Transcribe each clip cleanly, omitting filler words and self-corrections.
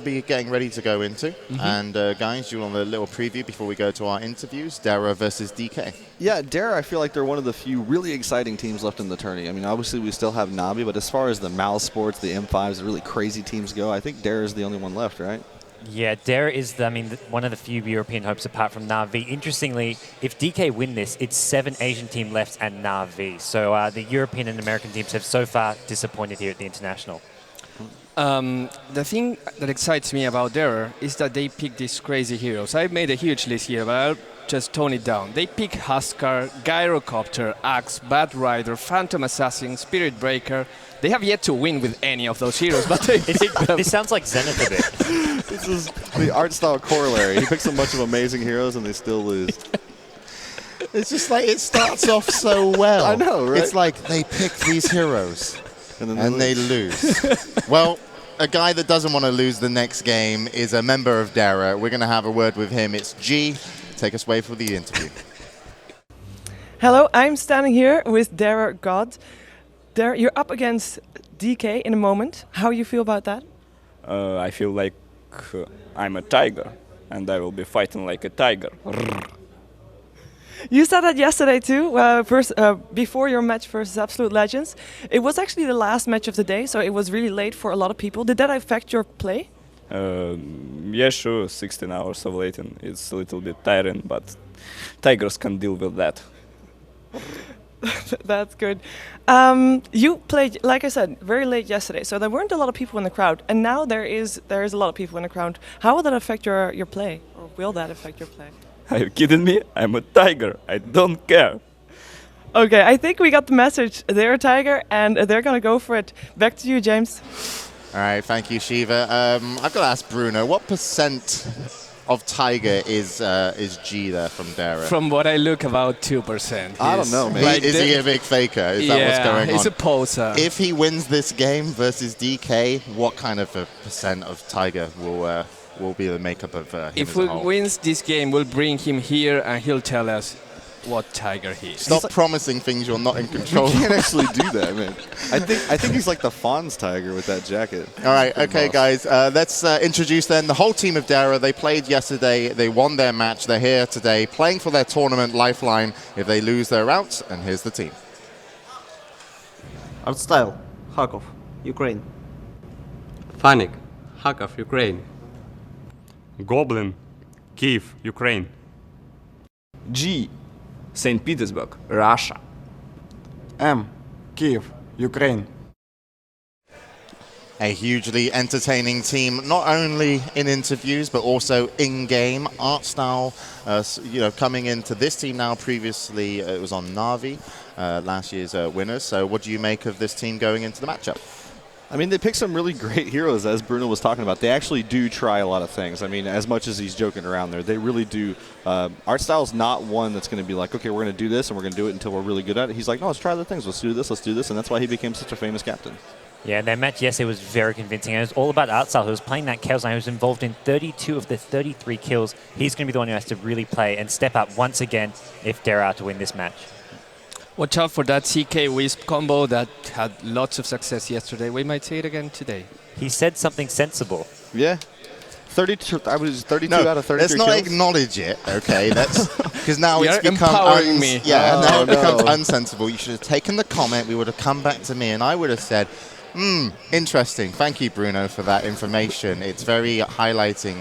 be getting ready to go into. And guys, you want a little preview before we go to our interviews? Dara versus DK. Yeah, Dara, I feel like they're one of the few really exciting teams left in the tourney. I mean, obviously we still have Navi, but as far as the Mal Sports, the M5s, the really crazy teams go, I think Dara is the only one left, right? Yeah, Dara is, one of the few European hopes apart from Na'Vi. Interestingly, if DK win this, it's 7 Asian team left and Na'Vi. So the European and American teams have so far disappointed here at the International. The thing that excites me about Dara is that they pick these crazy heroes. I've made a huge list here, but I'll just tone it down. They pick Huskar, Gyrocopter, Axe, Bat Rider, Phantom Assassin, Spirit Breaker. They have yet to win with any of those heroes, but they pick them. This sounds like Zenith a bit. This is the art style corollary. He picks a bunch of amazing heroes and they still lose. It's just like it starts off so well. I know, right? It's like they pick these heroes and they lose. Well, a guy that doesn't want to lose the next game is a member of Dara. We're going to have a word with him. It's G. Take us away for the interview. Hello, I'm standing here with Dara God. Dara, you're up against DK in a moment. How you feel about that? I feel like I'm a tiger, and I will be fighting like a tiger. You said that yesterday too, before your match versus Absolute Legends. It was actually the last match of the day, so it was really late for a lot of people. Did that affect your play? Yeah, sure, 16 hours of waiting. It's a little bit tiring, but tigers can deal with that. That's good. You played, like I said, very late yesterday, so there weren't a lot of people in the crowd, and now there is a lot of people in the crowd. How will that affect your play, or will that affect your play? Are you kidding me? I'm a tiger. I don't care. Okay, I think we got the message. They're a tiger, and they're going to go for it. Back to you, James. All right, thank you, Shiva. I've got to ask Bruno, what percent of tiger is G there from Dara? From what I look, about 2%. I don't know, man. Like is he a big faker? Is that what's going on? He's a poser. If he wins this game versus DK, what kind of a percent of tiger will be the makeup of him If as he a whole? wins this game, we'll bring him here and he'll tell us what tiger he is. Stop promising things you're not in control. You can't actually do that, man. I think he's like the Fonz tiger with that jacket. All right, okay, guys. Let's introduce then the whole team of Dara. They played yesterday. They won their match. They're here today playing for their tournament lifeline. If they lose, they're out. And here's the team. Artstyle, Kharkov, Ukraine. Fanik, Kharkov, Ukraine. Goblin, Kiev, Ukraine. G, St. Petersburg, Russia. M, Kiev, Ukraine. A hugely entertaining team, not only in interviews but also in-game. Artstyle, coming into this team now. Previously, it was on Na'Vi, last year's winners. So, what do you make of this team going into the matchup? I mean, they picked some really great heroes, as Bruno was talking about. They actually do try a lot of things. I mean, as much as he's joking around there, they really do. Artstyle's not one that's going to be like, okay, we're going to do this and we're going to do it until we're really good at it. He's like, no, let's try other things. Let's do this. And that's why he became such a famous captain. Yeah, their match yesterday was very convincing. It was all about Artstyle, who was playing that Chaos Knight, who was involved in 32 of the 33 kills. He's going to be the one who has to really play and step up once again if Dara are to win this match. Watch out for that CK Wisp combo that had lots of success yesterday. We might see it again today. He said something sensible. Yeah. 32. I was 32 out of 33 let's not kills. acknowledge it, okay? That's because now You're it's become empowering me. Yeah, now it becomes no. unsensible. You should have taken the comment. We would have come back to me, and I would have said, interesting. Thank you, Bruno, for that information. It's very highlighting,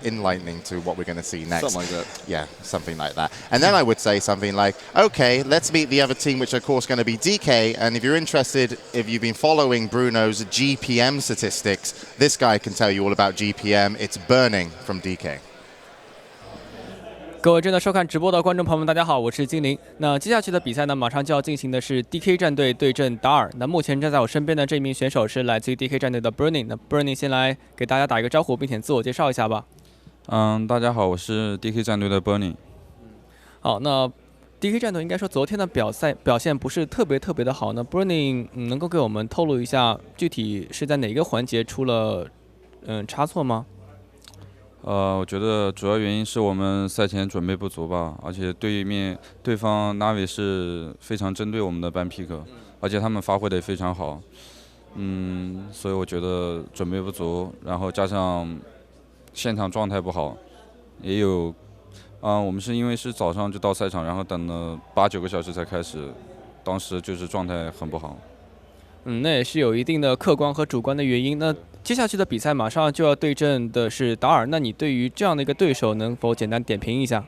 enlightening to what we're going to see next. Something like that. Yeah, something like that. And then I would say something like, okay, let's meet the other team, which of course going to be DK. And if you're interested, if you've been following Bruno's GPM statistics, this guy can tell you all about GPM. It's burning from DK. 各位正在收看直播的观众朋友们，大家好，我是精灵。那接下去的比赛呢，马上就要进行的是 DK 战队对阵达尔。那目前站在我身边的这名选手是来自于 DK 战队的 Burning。那 Burning 先来给大家打一个招呼，并且自我介绍一下吧。大家好，我是 DK 战队的 Burning。好，那 DK 战队应该说昨天的表现不是特别的好。那 Burning 能够给我们透露一下，具体是在哪个环节出了差错吗？我觉得主要原因是我们赛前准备不足吧，而且对方 Na'Vi 是非常针对我们的ban pick，而且他们发挥的也非常好。所以我觉得准备不足，然后加上现场状态不好，也有，我们是因为是早上就到赛场，然后等了8、9个小时才开始，当时就是状态很不好。那也是有一定的客观和主观的原因。那接下去的比赛马上就要对阵的是达尔，那你对于这样的一个对手能否简单点评一下？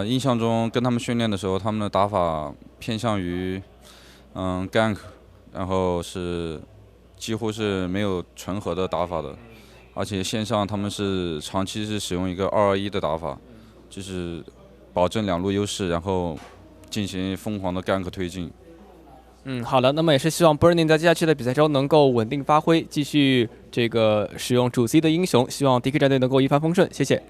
印象中跟他们训练的时候，他们的打法偏向于gank， 然后是几乎是没有纯合的打法的，而且线上他们是长期是使用一个2-2-1的打法，就是保证2路优势，然后进行疯狂的 gank 推进。好的，那么也是希望 Burning 在接下去的比赛中能够稳定发挥，继续这个使用主 C 的英雄，希望 DK 战队能够一帆风顺，谢谢。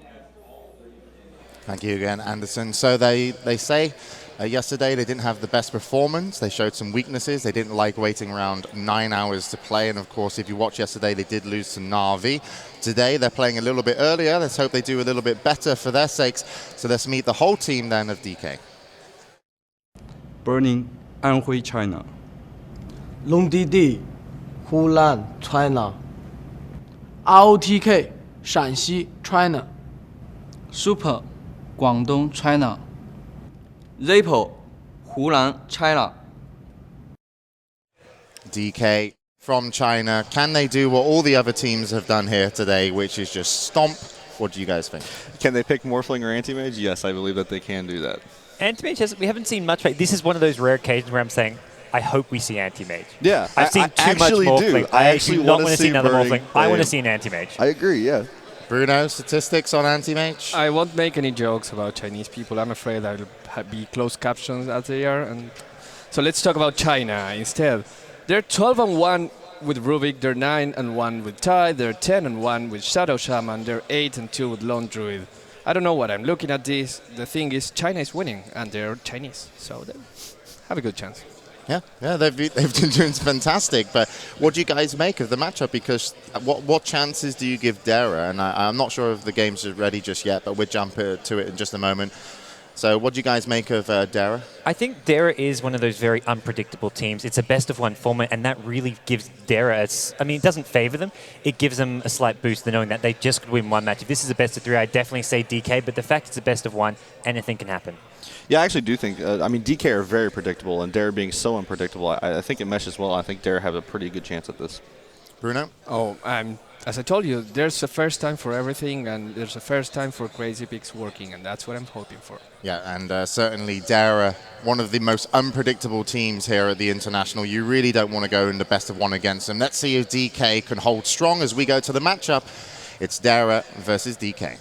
Thank you again, Anderson. So they say yesterday they didn't have the best performance. They showed some weaknesses. They didn't like waiting around 9 hours to play. And of course, if you watch yesterday, they did lose to Na'Vi. Today, they're playing a little bit earlier. Let's hope they do a little bit better for their sakes. So let's meet the whole team then of DK. Burning, Anhui, China. Long DD, Hulan, China. ROTK, 陕西 China. Super, 广东 China. Zippo, 湖南 China. DK from China. Can they do what all the other teams have done here today, which is just stomp? What do you guys think? Can they pick Morphling or Anti-Mage? Yes, I believe that they can do that. Anti-Mage, we haven't seen much. This is one of those rare occasions where I'm saying, I hope we see Anti-Mage. Yeah, I've seen too much Morphling. I actually not want to see another Morphling. I want to see an Anti-Mage. I agree, yeah. Bruno, statistics on Anti-Mage? I won't make any jokes about Chinese people. I'm afraid there will be closed captions as they are. And so let's talk about China instead. They're 12-1 with Rubik. They're 9-1 with Tai. They're 10-1 with Shadow Shaman. They're 8-2 with Lone Druid. I don't know what I'm looking at this. The thing is, China is winning, and they're Chinese, so they have a good chance. Yeah, they've been doing fantastic. But what do you guys make of the matchup? Because what chances do you give Dara? And I'm not sure if the game's ready just yet, but we'll jump to it in just a moment. So what do you guys make of Dara? I think Dara is one of those very unpredictable teams. It's a best-of-1 format, and that really gives Dara it doesn't favor them. It gives them a slight boost, knowing that they just could win one match. If this is a best-of-3, I'd definitely say DK, but the fact it's a best-of-1, anything can happen. Yeah, I actually do think, DK are very predictable, and Dara being so unpredictable, I think it meshes well. I think Dara have a pretty good chance at this. Bruno? As I told you, there's a first time for everything, and there's a first time for Crazy Picks working, and that's what I'm hoping for. Yeah, and certainly Dara, one of the most unpredictable teams here at the International. You really don't want to go in the best-of-1 against them. Let's see if DK can hold strong as we go to the matchup. It's Dara versus DK.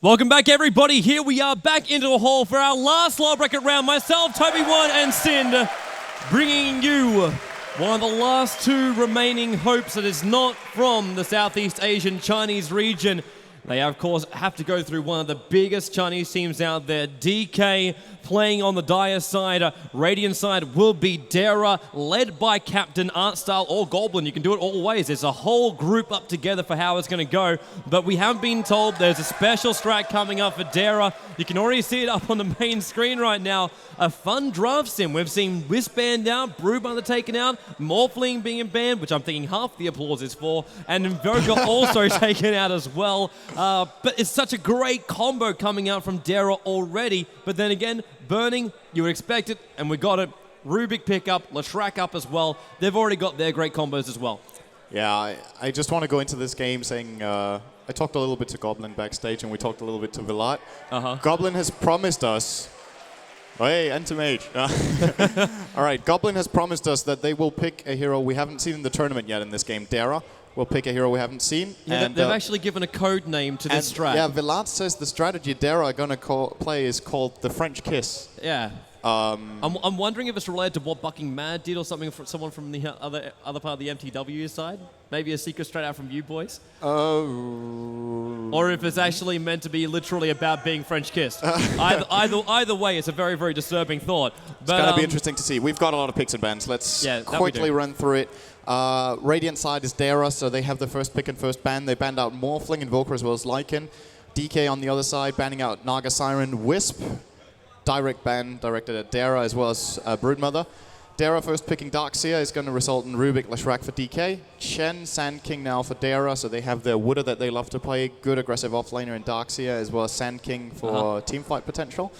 Welcome back, everybody. Here we are back into the hall for our last lower bracket round. Myself, Toby1 and Sind, bringing you one of the last two remaining hopes that is not from the Southeast Asian Chinese region. They, of course, have to go through one of the biggest Chinese teams out there. DK playing on the Dire side. Radiant side will be Dara, led by Captain Artstyle or Goblin. You can do it all ways. There's a whole group up together for how it's going to go. But we have been told there's a special strat coming up for Dara. You can already see it up on the main screen right now. A fun draft sim. We've seen Wisp banned out, Brewbunter taken out, Morphling being banned, which I'm thinking half the applause is for, and Invoker also taken out as well. But it's such a great combo coming out from Dara already. But then again, Burning, you would expect it, and we got it. Rubik pick up, Leshrac up as well. They've already got their great combos as well. Yeah, I just want to go into this game saying I talked a little bit to Goblin backstage, and we talked a little bit to Vilat. Goblin has promised us... Oh, hey, Anti-Mage. All right, Goblin has promised us that they will pick a hero we haven't seen in the tournament yet in this game. Dara will pick a hero we haven't seen. Yeah, and, they've actually given a code name to this strat. Yeah, Vilat says the strategy Dara are going to play is called the French Kiss. Yeah. I'm wondering if it's related to what Bucking Mad did or something from someone from the other part of the MTW side. Maybe a secret straight out from you boys. Oh. Or if it's actually meant to be literally about being French kissed. Either way, it's a very, very disturbing thought. But, it's going to be interesting to see. We've got a lot of picks and bans. Let's quickly run through it. Radiant side is Dara, so they have the first pick and first ban. They banned out Morphling, Invoker as well as Lycan. DK on the other side, banning out Naga Siren, Wisp. direct ban directed at Dara as well as Broodmother. Dara first picking Darkseer is going to result in Rubik, Leshrac for DK. Chen, Sand King now for Dara, so they have their Wooder that they love to play. Good aggressive offlaner in Darkseer as well as Sand King for teamfight potential.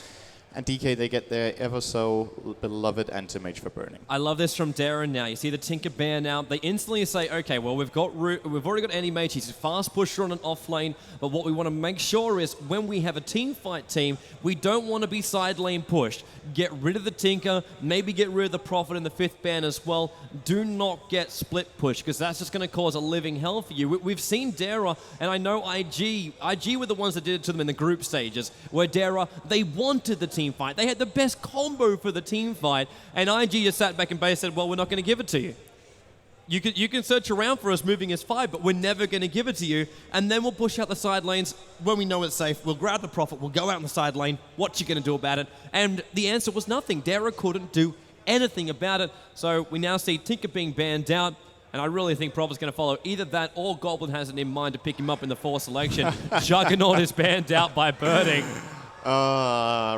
And DK, they get their ever so beloved Anti-Mage for burning. I love this from Darren now. You see the Tinker ban out. They instantly say, okay, well, we've already got Anti-Mage. He's a fast pusher on an off lane. But what we want to make sure is when we have a team fight team, we don't want to be side lane pushed. Get rid of the Tinker, maybe get rid of the Prophet in the 5th ban as well. Do not get split push, because that's just going to cause a living hell for you. We've seen Dara, and I know IG were the ones that did it to them in the group stages, where Dara, they wanted the team fight. They had the best combo for the team fight, and IG just sat back and said, well, we're not going to give it to you. You can search around for us moving as 5, but we're never going to give it to you. And then we'll push out the side lanes when we know it's safe. We'll grab the Prophet. We'll go out in the side lane. What you going to do about it? And the answer was nothing. Dara couldn't do anything about it. So we now see Tinker being banned out. And I really think Prophet's going to follow either that or Goblin has it in mind to pick him up in the 4th selection. Juggernaut is banned out by Burning.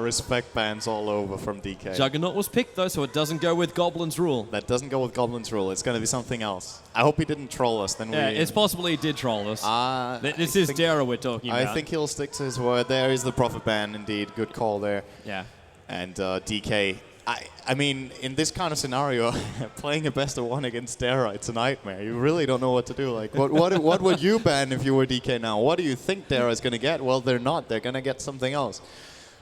Respect bans all over from DK. Juggernaut was picked, though, so it doesn't go with Goblin's rule. That doesn't go with Goblin's rule. It's going to be something else. I hope he didn't troll us. Then it's possible he did troll us. This is Dara we're talking about. I think he'll stick to his word. There is the Prophet ban, indeed. Good call there. Yeah. And DK, I mean, in this kind of scenario, playing a best of 1 against Dara, it's a nightmare. You really don't know what to do. Like, what would you ban if you were DK now? What do you think Dara is going to get? Well, they're not. They're going to get something else.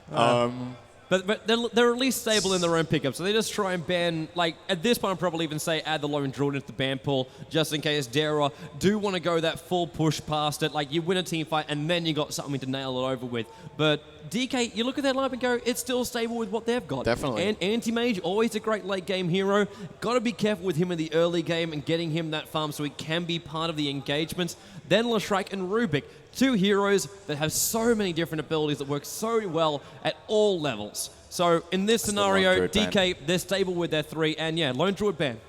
But they're at least stable in their own pickup, so they just try and ban, like, at this point I'd probably even say add the Lone Druid into the ban pool, just in case Dara do want to go that full push past it, like you win a team fight and then you got something to nail it over with. But DK, you look at that lineup and go, it's still stable with what they've got. Definitely. And Anti-Mage, always a great late game hero. Got to be careful with him in the early game and getting him that farm so he can be part of the engagements. Then Leshrac and Rubik, 2 heroes that have so many different abilities that work so well at all levels. So in this scenario, DK, they're stable with their 3, and yeah, Lone Druid ban.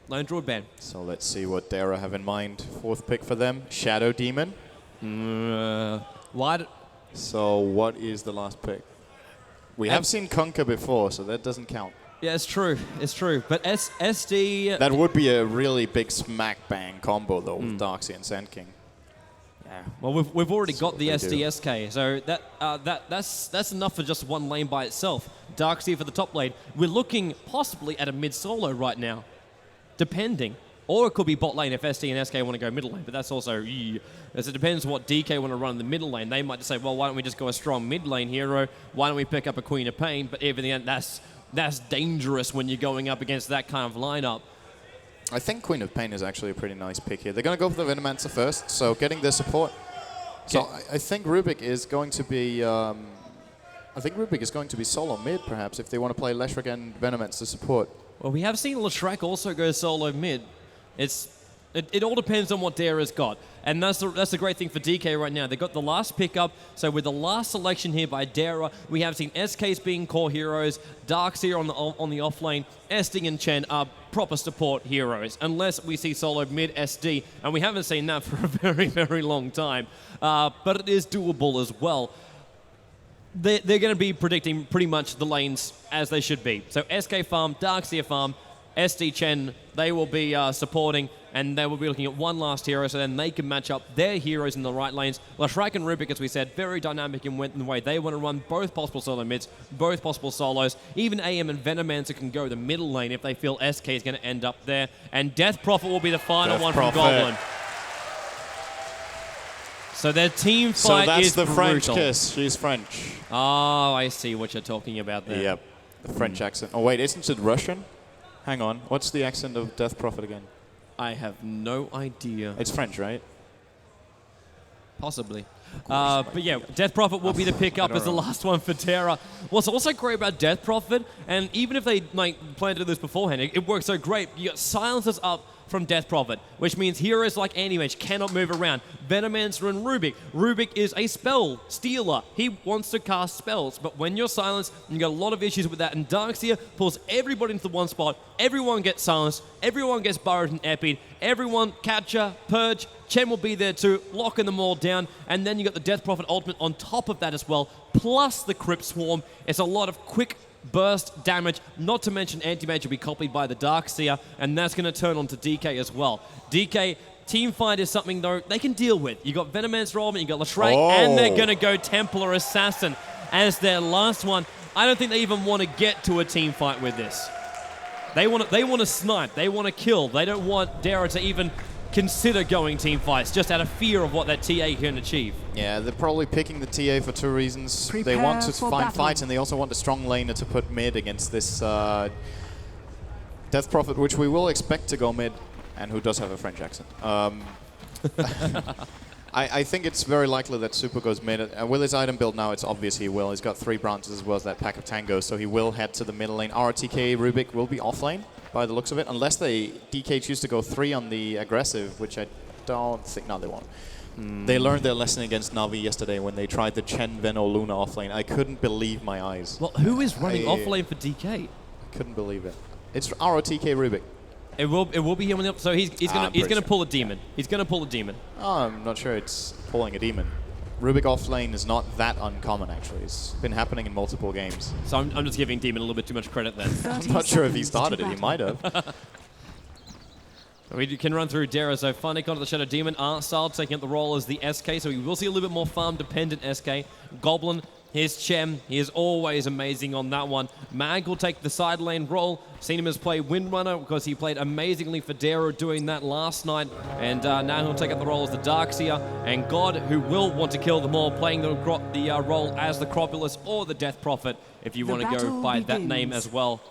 Lone Druid ban. So let's see what Dara have in mind. 4th pick for them, Shadow Demon. So what is the last pick? We have seen Kunkka before, so that doesn't count. Yeah, it's true. It's true. But SD... That would be a really big smack bang combo, though, with Darkseer and Sand King. Yeah. Well, we've already got the SDSK, so that's enough for just one lane by itself. Darkseer for the top lane. We're looking possibly at a mid solo right now, depending. Or it could be bot lane if SD and SK want to go middle lane, but that's also, as it depends what DK want to run in the middle lane. They might just say, well, why don't we just go a strong mid lane hero? Why don't we pick up a Queen of Pain? But even then, that's dangerous when you're going up against that kind of lineup. I think Queen of Pain is actually a pretty nice pick here. They're going to go for the Venomancer first, so getting their support. So I think Rubik is going to be... solo mid, perhaps, if they want to play Leshrac and Venomancer support. Well, we have seen Leshrac also go solo mid. It all depends on what Dara's got. And that's the great thing for DK right now. They got the last pickup, so with the last selection here by Dara, we have seen SKs being core heroes, Darkseer on the off lane, SD and Chen are proper support heroes, unless we see solo mid SD, and we haven't seen that for a very, very long time. But it is doable as well. They're going to be predicting pretty much the lanes as they should be. So SK farm, Darkseer farm, SD Chen, they will be supporting, and they will be looking at one last hero, so then they can match up their heroes in the right lanes. Leshrac and Rubik, as we said, very dynamic in the way they want to run both possible solo mids, both possible solos. Even AM and Venomancer can go the middle lane if they feel SK is going to end up there. And Death Prophet will be the final one from Goblin. So their team fight is So that's the French brutal. kiss. She's French. Oh, I see what you're talking about there. Yep, the French accent. Oh, wait, isn't it Russian? Hang on. What's the accent of Death Prophet again? I have no idea. It's French, right? Possibly. But yeah, Death Prophet will be the pickup as the last one for Terra. What's also great about Death Prophet, and even if they plan to do this beforehand, it works so great. You got silencers up from Death Prophet, which means heroes like Anti-Mage cannot move around. Venomancer and Rubik. Rubik is a spell stealer. He wants to cast spells, but when you're silenced, you got a lot of issues with that. And Darkseer pulls everybody into the one spot. Everyone gets silenced. Everyone gets burrowed and epied. Everyone, Catcher, Purge, Chen will be there too, locking them all down. And then you got the Death Prophet ultimate on top of that as well, plus the Crypt Swarm. It's a lot of quick burst damage, not to mention Anti-Mage will be copied by the Darkseer, and that's going to turn on to DK as well. DK, Teamfight is something, though, they can deal with. You got Venomancer Ultimate, you got Leshrac, and they're going to go Templar Assassin as their last one. I don't think they even want to get to a teamfight with this. They want to snipe, they want to kill. They don't want Dara to even consider going team fights, just out of fear of what that TA can achieve. Yeah, they're probably picking the TA for two reasons. They want to find fights, and they also want a strong laner to put mid against this Death Prophet, which we will expect to go mid, and who does have a French accent. I think it's very likely that Super goes mid. With his item build now, it's obvious he will. He's got 3 branches as well as that pack of tangos, so he will head to the middle lane. RTK Rubik will be offlane by the looks of it, unless DK choose to go 3 on the aggressive, which I don't think. No, they won't. They learned their lesson against Na'Vi yesterday when they tried the Chen, Veno, Luna offlane. I couldn't believe my eyes. Well, who is running offlane for DK? Couldn't believe it. It's ROTK Rubik. It will be him on the up. So he's gonna pull a demon. He's gonna pull a demon. Oh, I'm not sure it's pulling a demon. Rubik offlane is not that uncommon, actually. It's been happening in multiple games. So I'm just giving Demon a little bit too much credit then. I'm not sure if he started it. He might have. We can run through Dara. So Funnick onto the Shadow Demon. Artstyle taking up the role as the SK. So we will see a little bit more farm-dependent SK. Goblin, here's Chem. He is always amazing on that one. Mag will take the side lane role. Seen him as play Windrunner because he played amazingly for Dara doing that last night. And now he'll take up the role as the Darkseer. And God, who will want to kill them all, playing the role as the Cropulus or the Death Prophet, if you want to go by that name as well.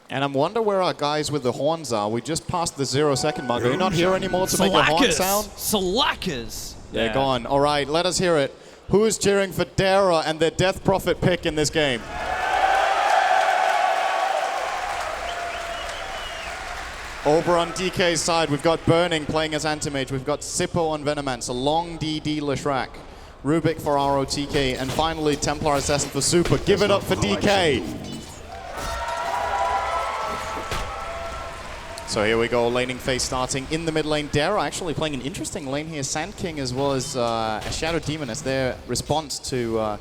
And I wonder where our guys with the horns are. We just passed the 0-second mark. Are you not here anymore to make your horn sound? Slackers! They're gone. All right, let us hear it. Who is cheering for Dara and their Death Prophet pick in this game? Over on DK's side, we've got Burning playing as Anti-Mage. We've got Sippo on Venomancer, Long DD Leshrac, Rubik for ROTK, and finally Templar Assassin for Super. Give it up for DK. So here we go, laning phase starting in the mid lane. Dara actually playing an interesting lane here. Sand King as well as a Shadow Demon as their response to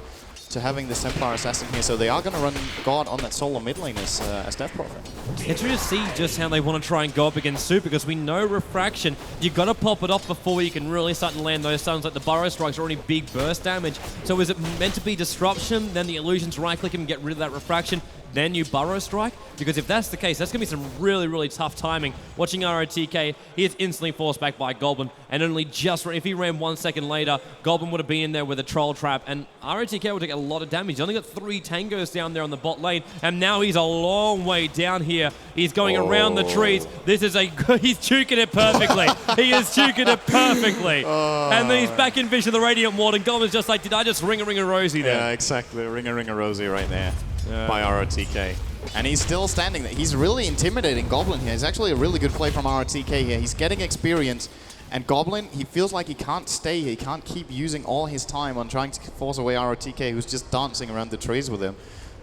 having this Templar Assassin here. So they are going to run God on that solo mid lane as Death Prophet. Interesting to see just how they want to try and go up against Super, because we know Refraction, you've got to pop it off before you can really start to land those stuns. Like the Burrow Strikes are already big burst damage. So is it meant to be Disruption, then the Illusions right-click him and get rid of that Refraction, then you Burrow Strike? Because if that's the case, that's going to be some really, really tough timing. Watching ROTK, he is instantly forced back by Goblin, and only just, if he ran 1 second later, Goblin would have been in there with a Troll Trap, and ROTK would take a lot of damage. He's only got 3 tangos down there on the bot lane, and now he's a long way down here. He's going around the trees. This is he's juking it perfectly. He is juking it perfectly. And then he's back in Vision of the Radiant Ward, and Goblin's just like, did I just ring a Rosie there? Yeah, exactly. Ring a Rosie right there by ROTK. And he's still standing there. He's really intimidating Goblin here. It's actually a really good play from ROTK here. He's getting experience. And Goblin, he feels like he can't stay here. He can't keep using all his time on trying to force away ROTK, who's just dancing around the trees with him.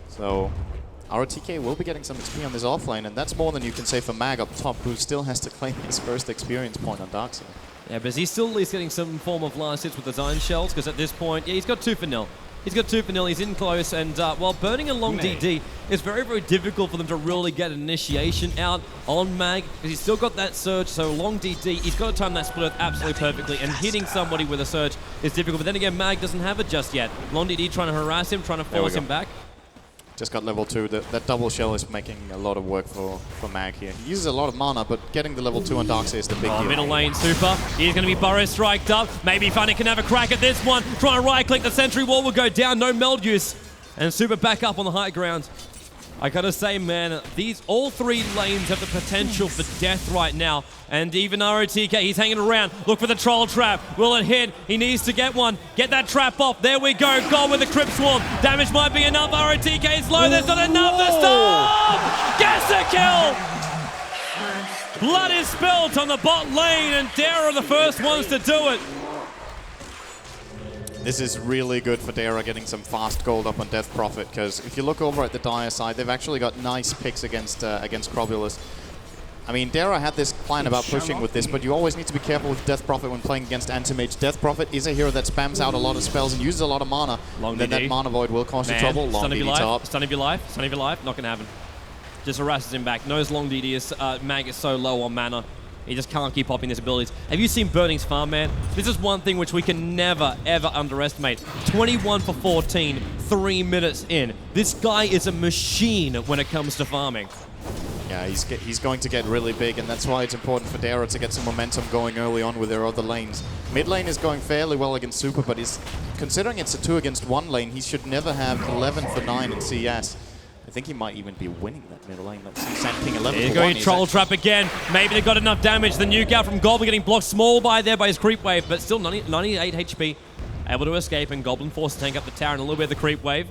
So ROTK will be getting some XP on this offlane, and that's more than you can say for Mag up top, who still has to claim his first experience point on Darkseer. Yeah, but he's still at least getting some form of last hits with the Zion Shells, because at this point, yeah, he's got 2 for 0. He's got 2 for 0, he's in close, and while burning a long DD, it's very, very difficult for them to really get an initiation out on Mag, because he's still got that surge, so long DD, he's got to time that split absolutely perfectly, and hitting somebody with a surge is difficult. But then again, Mag doesn't have it just yet. Long DD trying to harass him, trying to force him back. Just got level 2. That double shell is making a lot of work for Mag here. He uses a lot of mana, but getting the level 2 on Darkseer is the big deal. Middle lane Super. He's going to be Burrow Striked up. Maybe Funny can have a crack at this one. Trying to right-click. The Sentry Wall will go down. No meld use. And Super back up on the high ground. I gotta say, man, all 3 lanes have the potential for death right now. And even ROTK, he's hanging around. Look for the Troll Trap. Will it hit? He needs to get one. Get that trap off. There we go. Gone with the Crypt Swarm. Damage might be enough. ROTK is low. There's not enough to stop. Gets a kill. Blood is spilt on the bot lane, and Dara are the first ones to do it. This is really good for Dara getting some fast gold up on Death Prophet, because if you look over at the Dire side, they've actually got nice picks against Crobulus. I mean, Dara had this plan about pushing with this, but you always need to be careful with Death Prophet when playing against Anti-Mage. Death Prophet is a hero that spams out a lot of spells and uses a lot of mana. Then that Mana Void will cause you trouble. Long DD top. Stun of your life, stun of your life, not going to happen. Just harasses him back. Knows Long DD is, Mag is so low on mana. He just can't keep popping his abilities. Have you seen Burning's farm, man? This is one thing which we can never, ever underestimate. 21 for 14, 3 minutes in. This guy is a machine when it comes to farming. Yeah, he's going to get really big, and that's why it's important for Dara to get some momentum going early on with their other lanes. Mid lane is going fairly well against Super, but considering it's a 2 against 1 lane, he should never have 11 for 9 in CS. I think he might even be winning that mid lane. Let's see, Sand King 11 There you for go, 1. Troll Trap again. Maybe they got enough damage. The nuke out from Goblin getting blocked small by his creep wave, but still 98 HP. Able to escape, and Goblin forced to tank up the tower and a little bit of the creep wave.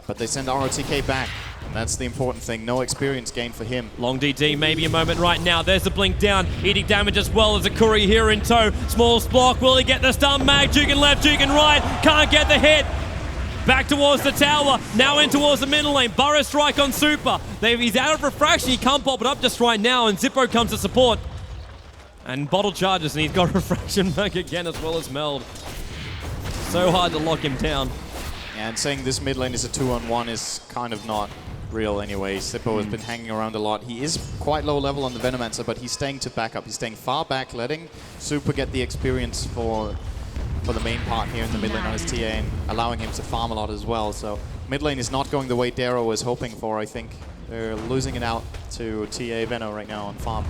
But they send ROTK back. And that's the important thing. No experience gain for him. Long DD, maybe a moment right now. There's the blink down. Eating damage as well as a Curry here in tow. Small block. Will he get the stun? Mag juking left, juking right. Can't get the hit. Back towards the tower. Now in towards the middle lane. Burrow strike on Super. He's out of refraction. He can't pop it up just right now. And Zippo comes to support. And Bottle charges. And he's got refraction back again as well as Meld. So hard to lock him down. And saying this mid lane is a 2-on-1 is kind of not real anyway. Zippo has been hanging around a lot. He is quite low level on the Venomancer, but he's staying to back up. He's staying far back, letting Super get the experience for the main part here in the mid lane on his TA and allowing him to farm a lot as well. So mid lane is not going the way Dara was hoping for, I think. They're losing it out to TA Veno right now on farm.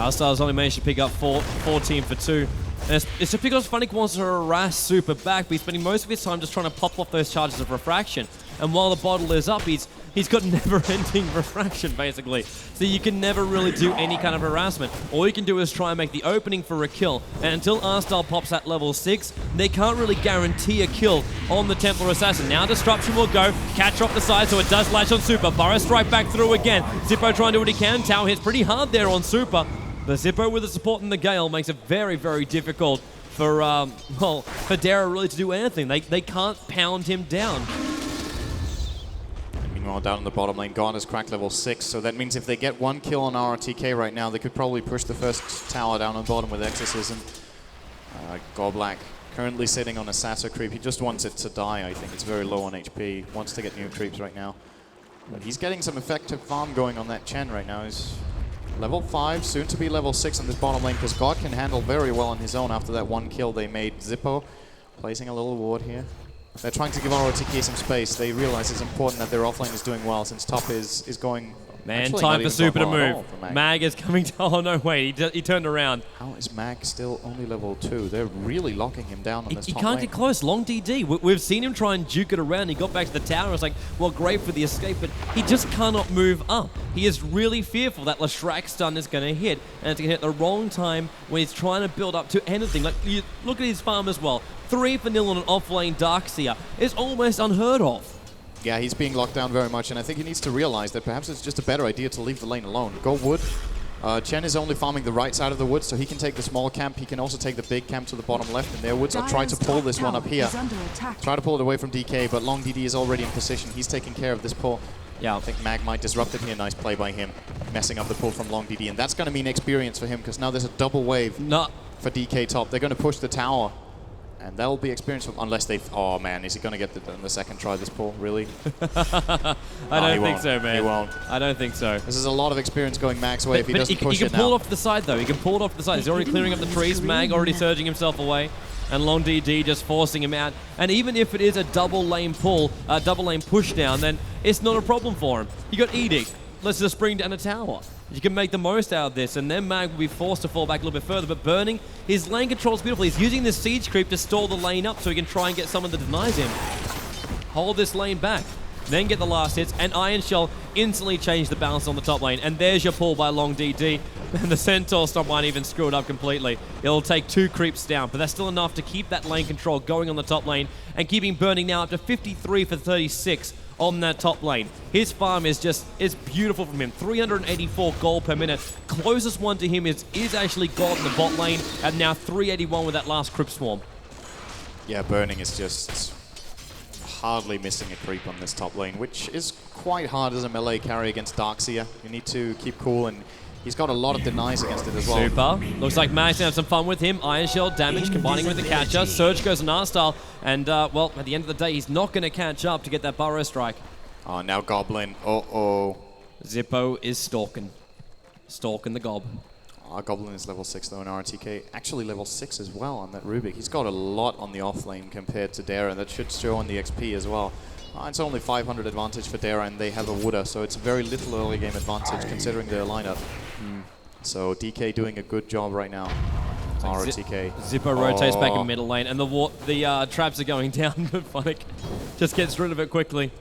Styles only managed to pick up 14 for 2. And it's just because Funnick wants to harass Super back, but he's spending most of his time just trying to pop off those charges of refraction. And while the bottle is up, he's got never-ending refraction, basically. So you can never really do any kind of harassment. All you can do is try and make the opening for a kill. And until R-Style pops at level 6, they can't really guarantee a kill on the Templar Assassin. Now Disruption will go, catch off the side, so it does latch on Super. Burrow strike back through again. Zippo trying to do what he can. Tower hits pretty hard there on Super. But Zippo with the support in the Gale makes it very, very difficult for Dara really to do anything. They can't pound him down. Meanwhile, down in the bottom lane, Gone is cracked level 6, so that means if they get 1 kill on RTK right now, they could probably push the first tower down on bottom with Exorcism. Gorblack currently sitting on a Sasso creep. He just wants it to die, I think. It's very low on HP. Wants to get new creeps right now. But he's getting some effective farm going on that Chen right now. He's level 5, soon to be level 6 on this bottom lane, because God can handle very well on his own after that 1 kill they made. Zippo placing a little ward here. They're trying to give ROTK some space. They realize it's important that their offlane is doing well, since top is going... Man, time for Super to move. Mag is coming to... Oh, no, wait. He turned around. How is Mag still only level 2? They're really locking him down on this top lane. He can't get close. Long DD. We've seen him try and juke it around. He got back to the tower. It's like, well, great for the escape, but he just cannot move up. He is really fearful that Leshrac stun is going to hit, and it's going to hit the wrong time when he's trying to build up to anything. Like, you look at his farm as well. 3 for 0 on an off-lane Darkseer is almost unheard of. Yeah, he's being locked down very much, and I think he needs to realize that perhaps it's just a better idea to leave the lane alone. Go wood. Chen is only farming the right side of the woods, so he can take the small camp. He can also take the big camp to the bottom left in their woods. I'll try to pull this one up here. Try to pull it away from DK, but Long DD is already in position. He's taking care of this pull. Yeah, I think Mag might disrupt it here. Nice play by him, messing up the pull from Long DD, and that's going to mean experience for him, because now there's a double wave for DK top. They're going to push the tower. And that'll be experience from, unless they... Oh, man, is he going to get the second try this pull? Really? I don't think so, man. He won't. I don't think so. This is a lot of experience going Mag's way if he doesn't push it now. He can pull it off the side, though. He can pull it off the side. He's already clearing up the trees. Mag already surging himself away. And Long DD just forcing him out. And even if it is a double lane pull, a double lane push down, then it's not a problem for him. You got Edict. Let's just bring down a tower. You can make the most out of this, and then Mag will be forced to fall back a little bit further. But Burning, his lane controls beautifully. He's using this siege creep to stall the lane up so he can try and get someone that denies him. Hold this lane back, then get the last hits, and Iron Shell instantly change the balance on the top lane. And there's your pull by Long DD. And the Centaur stop won't even screw it up completely. It'll take 2 creeps down, but that's still enough to keep that lane control going on the top lane and keeping Burning now up to 53 for 36 on that top lane. His farm is beautiful from him. 384 gold per minute. Closest one to him is actually gold in the bot lane, and now 381 with that last Crypt Swarm. Yeah, Burning is just hardly missing a creep on this top lane, which is quite hard as a melee carry against Darkseer. You need to keep cool, and he's got a lot of denies against it as well. Super. Looks like Mag's gonna have some fun with him. Iron Shell damage combining with the catcher. Surge goes on Arstyle, and well, at the end of the day, he's not going to catch up to get that Burrow Strike. Oh, now Goblin. Uh-oh. Zippo is stalking the Gob. Goblin is level 6 though, and RTK actually level 6 as well on that Rubik. He's got a lot on the offlane compared to Dara, and that should show on the XP as well. It's only 500 advantage for Dara, and they have a Wooder, so it's very little early game advantage considering their lineup. So DK doing a good job right now. RTK. Zippo rotates back in middle lane, and the traps are going down, but Funnick just gets rid of it quickly.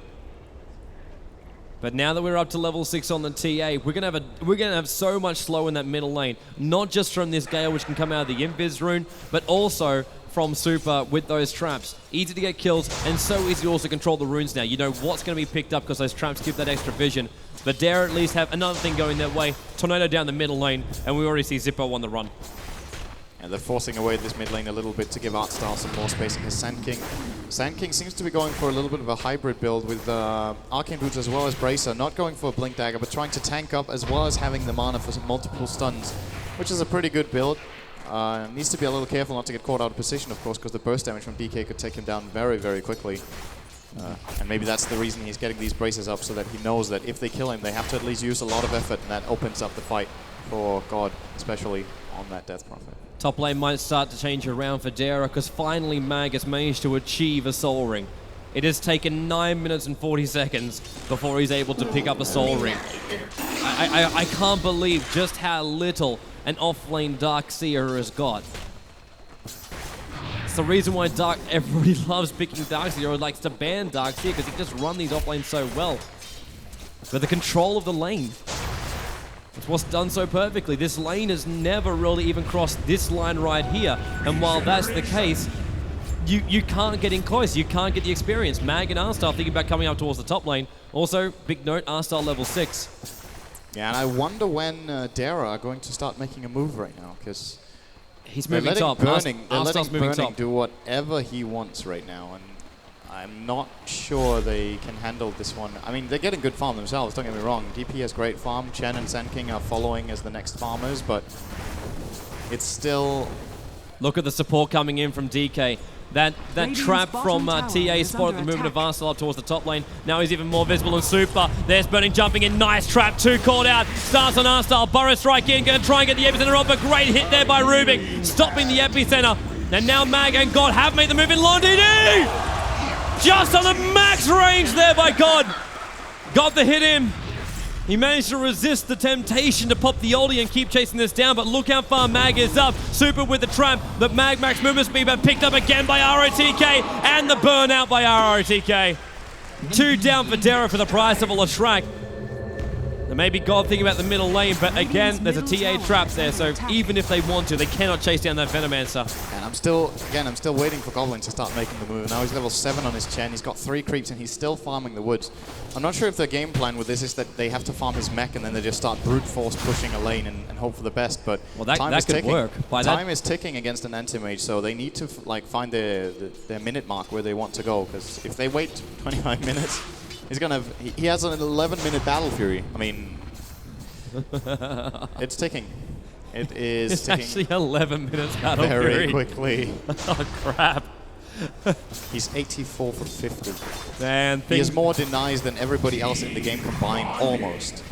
But now that we're up to level 6 on the TA, we're gonna have so much slow in that middle lane. Not just from this Gale, which can come out of the Invis rune, but also from Super with those traps. Easy to get kills, and so easy to also control the runes now. You know what's going to be picked up because those traps give that extra vision. But Dare at least have another thing going their way. Tornado down the middle lane, and we already see Zippo on the run. And they're forcing away this mid lane a little bit to give Artstyle some more space in his Sand King. Sand King seems to be going for a little bit of a hybrid build with Arcane Boots as well as Bracer. Not going for a Blink Dagger, but trying to tank up as well as having the mana for some multiple stuns, which is a pretty good build. Needs to be a little careful not to get caught out of position, of course, because the burst damage from DK could take him down very, very quickly. And maybe that's the reason he's getting these braces up, so that he knows that if they kill him, they have to at least use a lot of effort, and that opens up the fight for God, especially on that Death Prophet. Top lane might start to change around for Dara, because finally Mag has managed to achieve a Soul Ring. It has taken 9 minutes and 40 seconds before he's able to pick up a Soul Ring. I can't believe just how little an off-lane Darkseer has got. It's the reason why everybody loves picking Darkseer or likes to ban Darkseer, because he can just run these off-lanes so well. But the control of the lane, it's what's done so perfectly. This lane has never really even crossed this line right here. And while that's the case, you can't get in close. You can't get the experience. Mag and Arstyle thinking about coming up towards the top lane. Also, big note, Arstyle level 6. Yeah, and I wonder when Dara are going to start making a move right now, because he's moving top. They're letting Burning do whatever he wants right now, and I'm not sure they can handle this one. I mean, they're getting good farm themselves, don't get me wrong. DP has great farm. Chen and Sand King are following as the next farmers, but it's still... Look at the support coming in from DK. That trap from TA spotted the movement of Arstyle up towards the top lane. Now he's even more visible than Super. There's Burning jumping in. Nice trap. 2 called out. Starts on Arstyle. Burrow Strike in. Going to try and get the epicenter off. A great hit there by Rubik. Stopping the epicenter. And now Mag and God have made the move in. LonDD! Just on the max range there by God. Got the hit in. He managed to resist the temptation to pop the ulti and keep chasing this down, but look how far Mag is up. Super with the trap, but Mag max movement speed, but picked up again by ROTK, and the burnout by ROTK. 2 down for Dara for the price of a Leshrac. There may be God thinking about the middle lane, but again, there's a TA trap there, so even if they want to, they cannot chase down that Venomancer. And I'm still waiting for Goblin to start making the move. Now he's level 7 on his Chen, he's got 3 creeps, and he's still farming the woods. I'm not sure if their game plan with this is that they have to farm his mech and then they just start brute force pushing a lane and hope for the best, but time is ticking. Work. Time is ticking against an anti-mage, so they need to find their minute mark where they want to go, because if they wait 25 minutes, he has an 11-minute Battle Fury. I mean, it's ticking. It is it's ticking. Actually 11 minutes Battle very Fury. Quickly. Oh, crap. He's 84 for 50. Man, he has more denies than everybody else in the game combined, almost.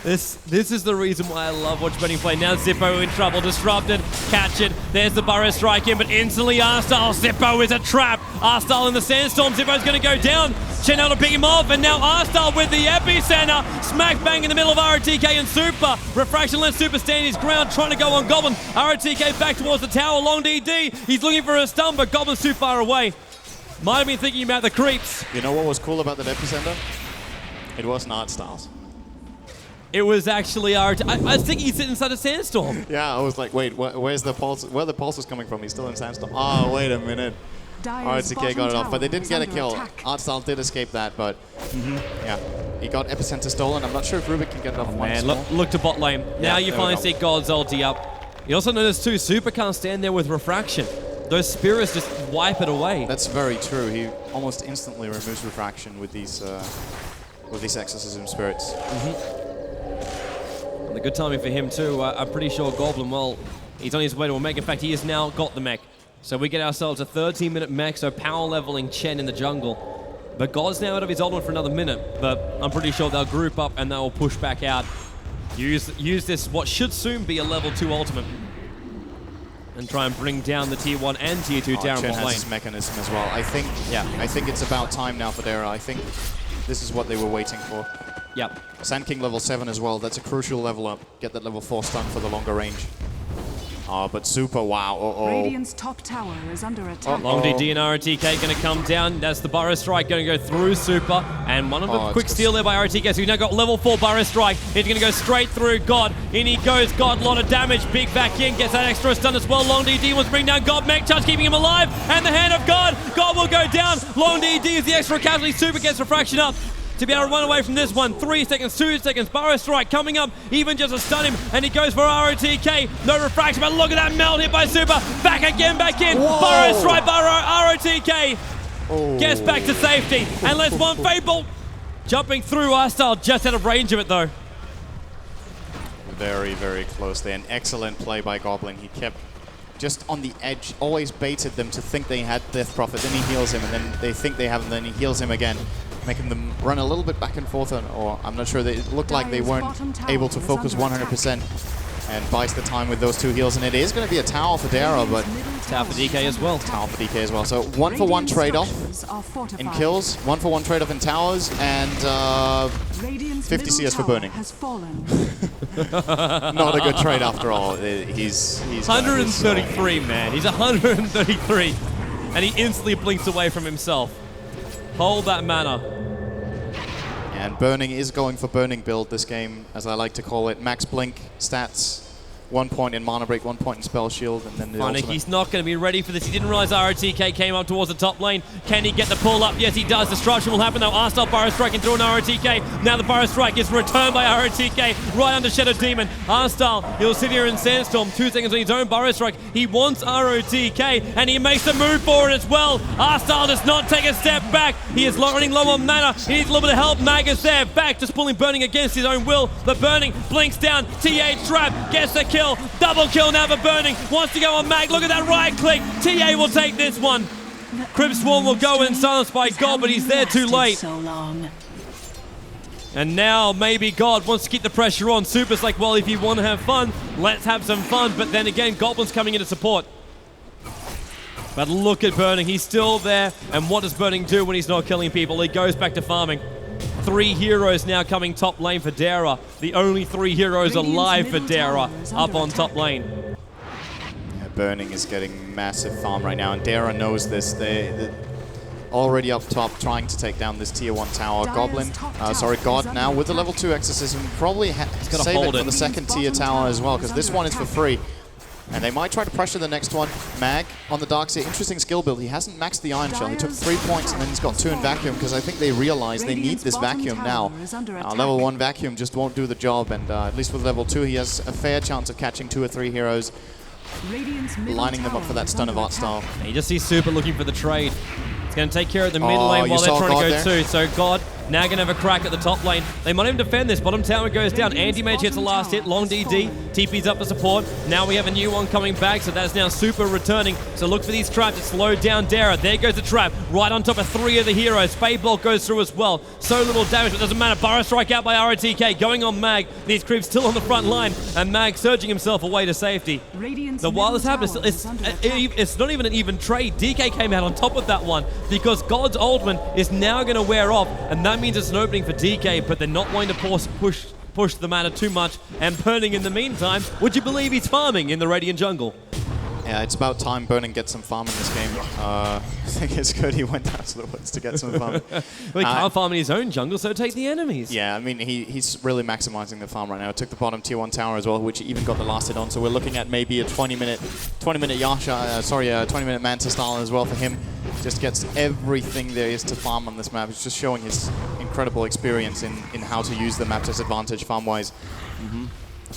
This is the reason why I love watching Burning play. Now Zippo in trouble, disrupted, catch it. There's the Burrow Strike in, but instantly Arstyle. Zippo is a trap. Arstyle in the Sandstorm. Zippo's going to go down. Chen able to pick him off, and now Arstyle with the epicenter. Smack bang in the middle of ROTK and Super. Refraction lets Super stand his ground, trying to go on Goblin. ROTK back towards the tower. LonDD. He's looking for a stun, but Goblin's too far away. Might have been thinking about the creeps. You know what was cool about that epicenter? It wasn't Artstyles. It was actually I was thinking he's sitting inside a Sandstorm. Yeah, I was like, wait, where's the pulse? Where the pulse is coming from? He's still in Sandstorm. Oh, wait a minute. RTK got it off, but they didn't get a kill. Artstyle did escape that, but yeah, he got Epicenter stolen. I'm not sure if Rubik can get it off once more. Look to bot lane. Now you finally see God's ulti up. You also notice too, Super can't stand there with Refraction. Those Spirits just wipe it away. That's very true. He almost instantly removes Refraction with these Exorcism Spirits. And the good timing for him too. I'm pretty sure Goblin, well, he's on his way to a mech. In fact, he has now got the mech. So we get ourselves a 13-minute mech, so power leveling Chen in the jungle. But God's now out of his ultimate for another minute, but I'm pretty sure they'll group up and they'll push back out. Use this, what should soon be a level 2 ultimate. And try and bring down the tier 1 and tier 2 down Chen bot has lane. his mechanism as well. I think it's about time now for Dara. I think this is what they were waiting for. Yep. Sand King level 7 as well. That's a crucial level up. Get that level 4 stun for the longer range. But Super, wow. Radiant's top tower is under attack. Long DD and RTK going to come down. That's the Burrow Strike going to go through Super. And one of them quick steal there by RTK. So he's now got level 4 Burrow Strike. He's going to go straight through God. In he goes. God, a lot of damage. Big back in. Gets that extra stun as well. Long DD wants to bring down God. Mech Charge keeping him alive. And the hand of God. God will go down. Long DD is the extra casualty. Super gets Refraction up to be able to run away from this one. 3 seconds, 2 seconds, Burrow Strike coming up, even just to stun him, and he goes for ROTK. No Refraction, but look at that melt hit by Super. Back again, back in. Whoa. Burrow Strike, ROTK gets back to safety, and lets one Fable jumping through. Artstyle just out of range of it though. Very, very close there. An excellent play by Goblin. He kept just on the edge, always baited them to think they had Death Prophet, then he heals him, and then they think they have him, then he heals him again, making them run a little bit back and forth, or I'm not sure, it looked like they weren't able to focus 100% and buys the time with those 2 heals, and it is going to be a tower for Dara, but tower for DK as well. Tower for DK as well. So 1-for-1 trade-off in kills, 1-for-1 trade-off in towers, and 50 CS for burning. Not a good trade after all. He's 133, man. He's 133, and he instantly blinks away from himself. Hold that mana. And Burning is going for Burning build this game, as I like to call it. Max Blink stats, 1 point in Mana Break, 1 point in Spell Shield, and then the Funny, ultimate. he's not going to be ready for this. He didn't realize ROTK came up towards the top lane. Can he get the pull up? Yes, he does. Destruction will happen though. Artstyle Burrow striking through an ROTK. Now the Burrow Strike is returned by ROTK right under Shadow Demon. Artstyle, he'll sit here in Sandstorm. 2 seconds on his own Burrow Strike. He wants ROTK, and he makes a move for it as well. Artstyle does not take a step back. He is running low on mana. He needs a little bit of help. Mag is there. Back, just pulling Burning against his own will. But Burning blinks down. TA trap, gets the kill. Double kill now for Burning. Wants to go on Mag. Look at that right click. TA will take this one. Crypt Swarm will go in, silenced by God, but he's there too late. And now maybe God wants to keep the pressure on. Super's like, well, if you want to have fun, let's have some fun. But then again, Goblin's coming in to support. But look at Burning. He's still there. And what does Burning do when he's not killing people? He goes back to farming. 3 heroes now coming top lane for Dara. The only 3 heroes alive for Dara up on top lane. Yeah, Burning is getting massive farm right now, and Dara knows this. They're already up top trying to take down this tier 1 tower. God now with the level 2 exorcism. Probably save it for the second tier tower as well, because this one is for free. And they might try to pressure the next one. Mag on the Darkseer, interesting skill build. He hasn't maxed the Iron Shell. He took 3 points and then he's got 2 in Vacuum, because I think they realize they need this Vacuum now. Level 1 Vacuum just won't do the job, and at least with level 2 he has a fair chance of catching 2 or 3 heroes, lining them up for that stun of Artstyle. You just see Super looking for the trade. It's going to take care of the mid lane while they're trying to go too. So God now going to have a crack at the top lane. They might even defend this. Bottom tower goes down. Anti-Mage gets the last hit. Long DD. TP's up for support. Now we have a new one coming back, so that's now Super returning. So look for these traps to slow down Dara. There goes the trap. Right on top of 3 of the heroes. Fadebolt goes through as well. So little damage, but it doesn't matter. Burrow Strike out by ROTK. Going on Mag. These creeps still on the front line. And Mag surging himself away to safety. So while this happens, it's not even an even trade. DK came out on top of that one, because God's Ultimate is now going to wear off, and that means it's an opening for DK, but they're not going to push the mana too much. And Burning in the meantime, would you believe he's farming in the Radiant jungle? Yeah, it's about time Burning gets some farm in this game. I think it's good he went down to the woods to get some farm. Well, he can't farm in his own jungle, so take the enemies. Yeah, I mean, he's really maximizing the farm right now. Took the bottom tier 1 tower as well, which he even got the last hit on. So we're looking at maybe a 20-minute Yasha, 20-minute Manta style as well for him. just gets everything there is to farm on this map. He's just showing his incredible experience in how to use the map to his advantage farm-wise.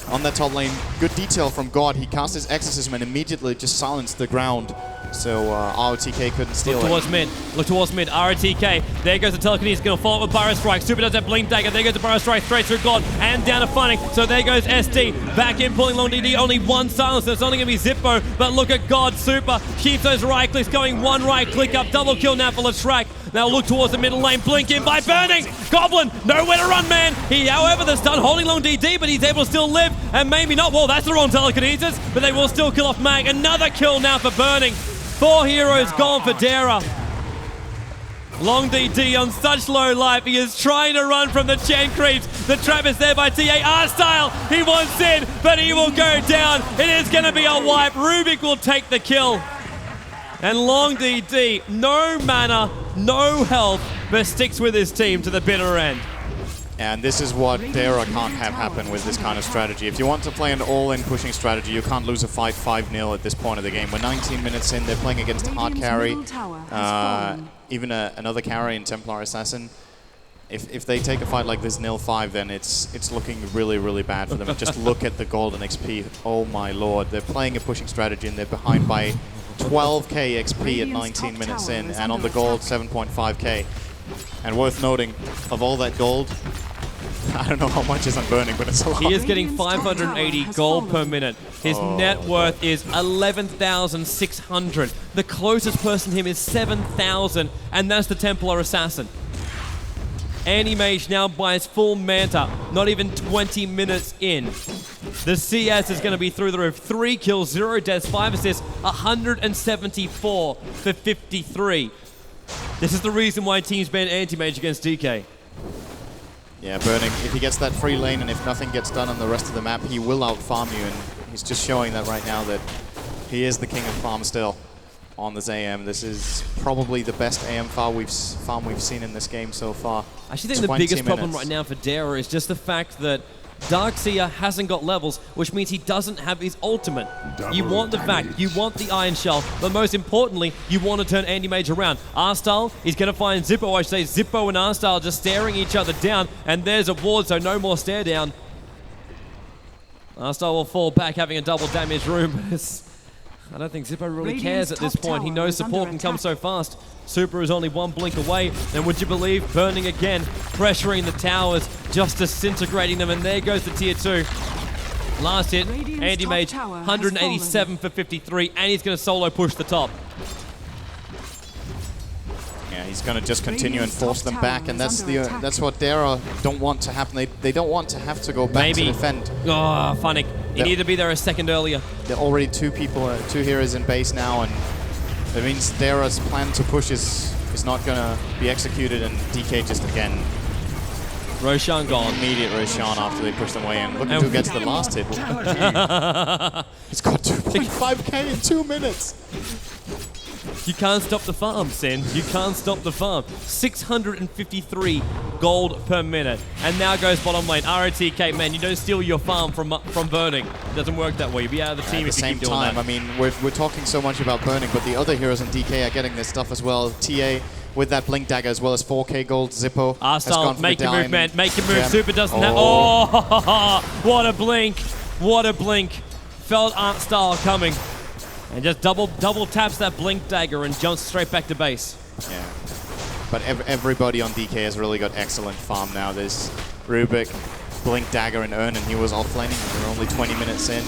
On that top lane, good detail from God. He cast his Exorcism and immediately just silenced the ground, so ROTK couldn't steal Look towards mid. Look towards mid. ROTK. There goes the telekinesis. Going to follow up with Burrow Strike. Super does that Blink Dagger. There goes the Burrow Strike straight through God and down to Funny. So there goes SD. Back in pulling Long DD. Only one silence. So it's only going to be Zippo. But look at God. Super keeps those right clicks going. One right click up. Double kill now for Latrak. Now look towards the middle lane. Blink in by Burning. Goblin. Nowhere to run, man. He, however, the stun holding Long DD, but he's able to still live. And maybe not. Well, that's the wrong telekinesis. But they will still kill off Mag. Another kill now for Burning. 4 heroes gone for Dara. Long DD on such low life. He is trying to run from the Chen creeps. The trap is there by TA. R-Style. He wants in, but he will go down. It is going to be a wipe. Rubik will take the kill. And Long DD, no mana, no health, but sticks with his team to the bitter end. And this is what Dara can't have happen with this kind of strategy. If you want to play an all-in pushing strategy, you can't lose a fight 5-0 at this point of the game. We're 19 minutes in, they're playing against a hard carry. Even another carry in Templar Assassin. If they take a fight like this 0-5, then it's looking really, really bad for them. Just look at the golden XP. Oh my lord. They're playing a pushing strategy and they're behind by 12k XP at 19 minutes in, and on the gold 7.5k. And worth noting, of all that gold, I don't know how much is on Burning, but it's a lot. He is getting 580 gold per minute. His net worth is 11,600. The closest person to him is 7,000, and that's the Templar Assassin. Anti-Mage now buys full Manta, not even 20 minutes in. The CS is going to be through the roof. 3 kills, 0 deaths, 5 assists, 174 for 53. This is the reason why teams ban Anti-Mage against DK. Yeah, Burning, if he gets that free lane and if nothing gets done on the rest of the map, he will out-farm you, and he's just showing that right now that he is the king of farm still on this AM. This is probably the best AM farm we've seen in this game so far. I actually think the biggest problem right now for Dara is just the fact that Darkseer hasn't got levels, which means he doesn't have his ultimate. You want the Vac, you want the Iron Shell, but most importantly, you want to turn Anti-Mage around. R-Style is going to find Zippo, I say Zippo and R-Style just staring each other down, and there's a ward, so no more stare down. R-Style will fall back having a double damage room, but I don't think Zippo really cares at this point. He knows support can come so fast. Super is only one blink away, and would you believe, Burning again, pressuring the towers, just disintegrating them, and there goes the tier 2. Last hit, Anti-Mage, 187 for 53, and he's going to solo push the top. Yeah, he's going to just continue and force them back, and that's what Dara don't want to happen. They don't want to have to go back to defend. Oh, Funnick. He needed to be there a second earlier. There are already 2 heroes in base now, and that means Dara's plan to push is not going to be executed, and DK just again. Roshan gone. Immediate Roshan after they push them away, and look at who gets the last hit. He's got 2.5k in 2 minutes. You can't stop the farm, Sin. You can't stop the farm. 653 gold per minute. And now goes bottom lane. ROTK, man, you don't steal your farm from Burning. It doesn't work that way. You'll be out of the team if you keep doing that. At the same time, I mean, we're talking so much about Burning, but the other heroes on DK are getting this stuff as well. TA with that Blink Dagger as well as 4k gold. Zippo R-Style, make your move, man. Make your move. Super doesn't have... Oh, what a blink. What a blink. Felt R-Style coming. And just double taps that Blink Dagger and jumps straight back to base. Yeah. But everybody on DK has really got excellent farm now. There's Rubik, Blink Dagger, and Ernan. He was offlaning. We're only 20 minutes in.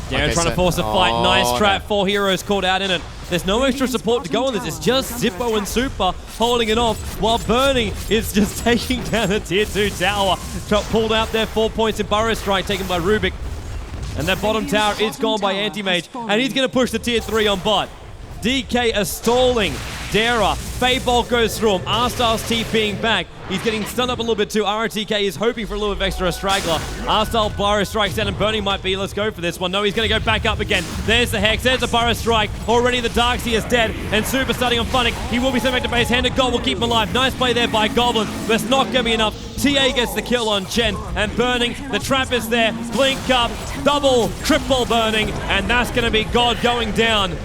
Yeah, trying to force a fight. Nice trap. 4 heroes caught out in it. There's no extra support to go on this. It's just Zippo and Super holding it off while Burning is just taking down the tier 2 tower. Pulled out there, 4 points in Burrow Strike taken by Rubik. And that bottom tower is gone by Anti-Mage, and he's going to push the tier 3 on bot. DK are stalling. Dara, Feybolt goes through him. R-Style's TPing back. He's getting stunned up a little bit too. ROTK is hoping for a little bit of extra straggler. R-Style Burrow strikes down, and Burning might be. Let's go for this one. No, he's going to go back up again. There's the Hex. There's the Burrow strike. Already the Darkseer is dead, and Super starting on Funnick. He will be sent back to base. Hand of God will keep him alive. Nice play there by Goblin, but it's not going to be enough. TA gets the kill on Chen, and Burning. The trap is there. Blink up. Double, triple Burning, and that's going to be God going down.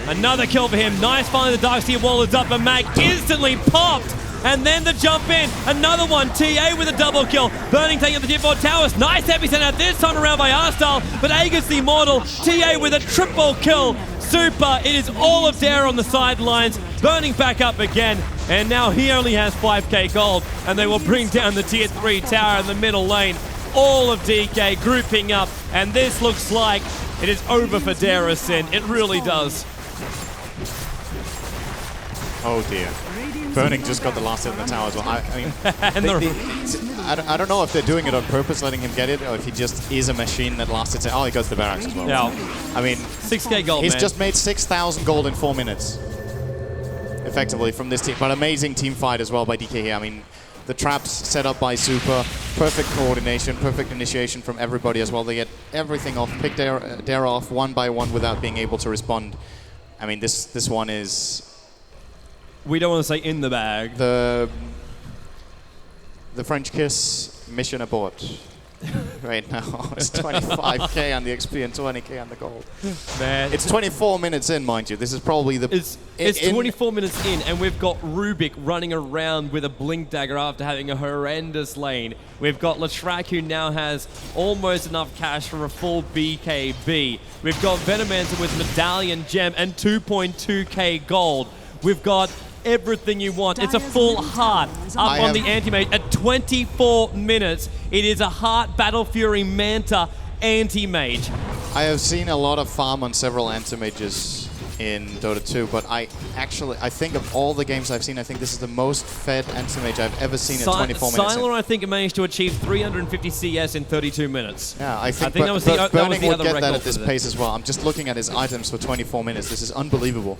Another kill for him. Nice find. The Darkseer wall is up, but Mag instantly popped. And then the jump in. Another one. TA with a double kill. Burning taking the tier 4 towers. Nice epicenter this time around by Arstyle. But Aegis the Immortal. TA with a triple kill. Super. It is all of Dare on the sidelines. Burning back up again. And now he only has 5k gold. And they will bring down the tier 3 tower in the middle lane. All of DK grouping up. And this looks like it is over for Dare Sin. It really does. Oh dear. Burning just got the last hit in the tower as well. I mean, I don't know if they're doing it on purpose, letting him get it, or if he just is a machine that lasts it. Oh, he goes to the barracks as well. Yeah. I mean, 6k gold, he's man. just made 6,000 gold in 4 minutes, effectively, from this team. But amazing team fight as well by DK here. I mean, the traps set up by Super, perfect coordination, perfect initiation from everybody as well. They get everything off, pick Dare off one by one without being able to respond. I mean, this one is... We don't want to say in the bag. The French kiss mission abort. Right now, it's 25k on the XP and 20k on the gold. Man, it's 24 minutes in, mind you. This is probably the. It's 24 minutes in, and we've got Rubik running around with a blink dagger after having a horrendous lane. We've got Leshrac, who now has almost enough cash for a full BKB. We've got Venomancer with Medallion Gem and 2.2k gold. We've got everything you want. It's a full heart up on the anti-mage at 24 minutes. It is a heart Battle Fury Manta anti-mage. I have seen a lot of farm on several anti-mages in Dota 2, but I think of all the games I've seen, I think this is the most fed anti-mage I've ever seen in 24 minutes. Sylar, I think, managed to achieve 350 CS in 32 minutes. Yeah, I think that was the other Burning would record get that at this for pace as well. I'm just looking at his items for 24 minutes. This is unbelievable.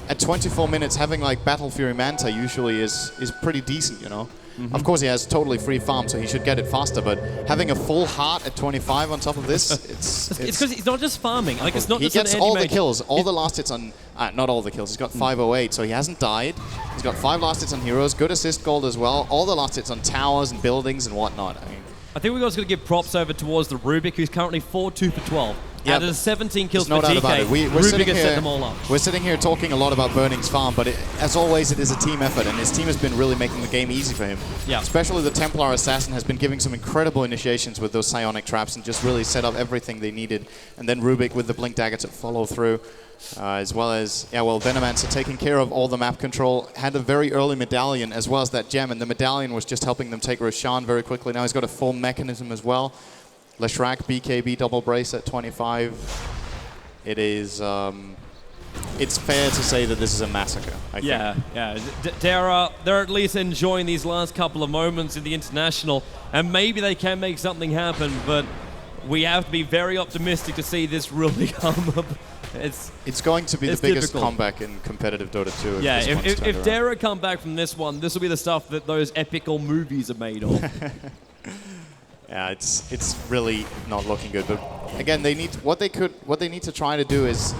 At 24 minutes, having like Battle Fury Manta usually is pretty decent, you know. Of course, he has totally free farm, so he should get it faster. But having a full heart at 25 on top of this, it's because he's not just farming. Like, it's not he just gets an all the anti-mage. kills, all the last hits on. Not all the kills. He's got 508, so he hasn't died. He's got 5 last hits on heroes, good assist gold as well. All the last hits on towers and buildings and whatnot. I mean, I think we're also going to give props over towards the Rubik, who's currently 4-2 for 12. Yeah, out of 17 kills no for doubt DK, about it. We're Rubik sitting has here, set them all up. We're sitting here talking a lot about Burning's farm, but as always, it is a team effort, and his team has been really making the game easy for him. Yeah. Especially the Templar Assassin has been giving some incredible initiations with those psionic traps and just really set up everything they needed. And then Rubik with the Blink Dagger to follow through, as well as, Venomancer taking care of all the map control, had a very early medallion as well as that gem, and the medallion was just helping them take Roshan very quickly. Now he's got a full mechanism as well. Leshrac, BKB, double brace at 25. It is, it's fair to say that this is a massacre, I think. Yeah. They're at least enjoying these last couple of moments in the International, and maybe they can make something happen, but we have to be very optimistic to see this really come up. It's going to be the biggest difficult. comeback in competitive Dota 2. Yeah, if Dara come back from this one, this will be the stuff that those epical movies are made of. Yeah, it's really not looking good. But again, they need what they need to try to do is.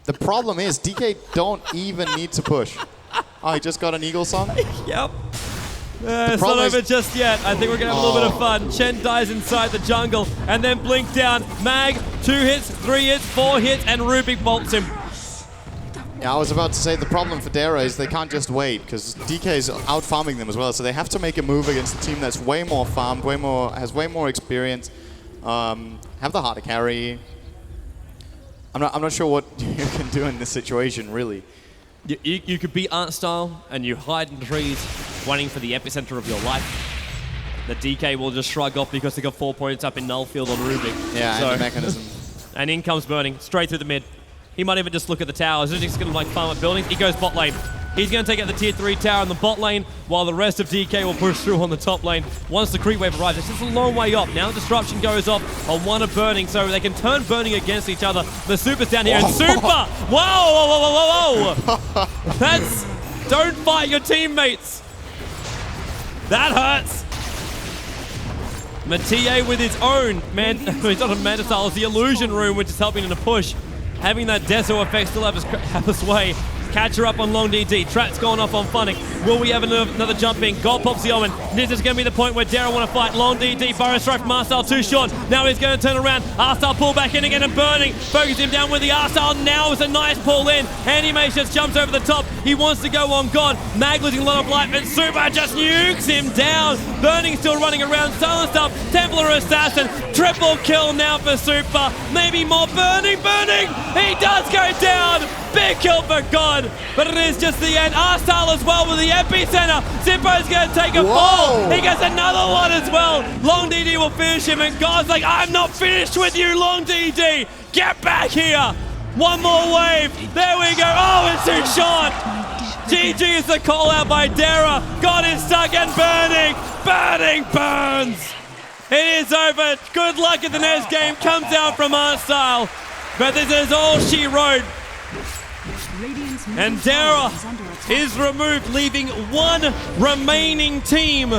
The problem is DK don't even need to push. Oh, he just got an Eagle song. Yep. It's not over just yet. I think we're going to have a little bit of fun. Chen dies inside the jungle and then blink down. Mag, 2 hits, 3 hits, 4 hits, and Rubik bolts him. Yeah, I was about to say the problem for Dara is they can't just wait because DK is out farming them as well. So they have to make a move against a team that's way more farmed, has way more experience, have the heart to carry. I'm not sure what you can do in this situation, really. You could be Arstyle and you hide in trees, waiting for the epicenter of your life. The DK will just shrug off because they got 4 points up in Nullfield on Rubik. Yeah, and the mechanism. And in comes Burning, straight through the mid. He might even just look at the towers. He's just going to farm up buildings. He goes bot lane. He's going to take out the tier 3 tower in the bot lane, while the rest of DK will push through on the top lane. Once the creep wave arrives, it's just a long way up. Now Disruption goes off on one of Burning, so they can turn Burning against each other. The Super's down here, and Super! Whoa! That's... Don't fight your teammates! That hurts! Mathieu with his own, he's not a Manta Style, it's the Illusion Room, which is helping him to push. Having that Deso effect still have his way. Catcher up on Long DD. Trap's gone off on Funnick. Will we have another jump in? Gold pops the Omen. This is going to be the point where Darren want to fight. Long DD. Burrow strike from Arstal too short. Now he's going to turn around. Arstal pull back in again and Burning. Focus him down with the Arstal. Now is a nice pull in. Anti-Mage just jumps over the top. He wants to go on God. Mag losing a lot of life, but Super just nukes him down. Burning still running around. Silenced up. Templar Assassin. Triple kill now for Super. Maybe more. Burning. He does go down. Big kill for God, but it is just the end. Arstal as well with the epicenter. Zippo's going to take a fall. He gets another one as well. Long DD will finish him, and God's like, I'm not finished with you, Long DD. Get back here. One more wave. There we go. Oh, it's too short. GG is the call out by Dara. God is stuck and Burning burns. It is over. Good luck at the next game. Comes out from Arstal, but this is all she wrote. And Dara is removed, leaving one remaining team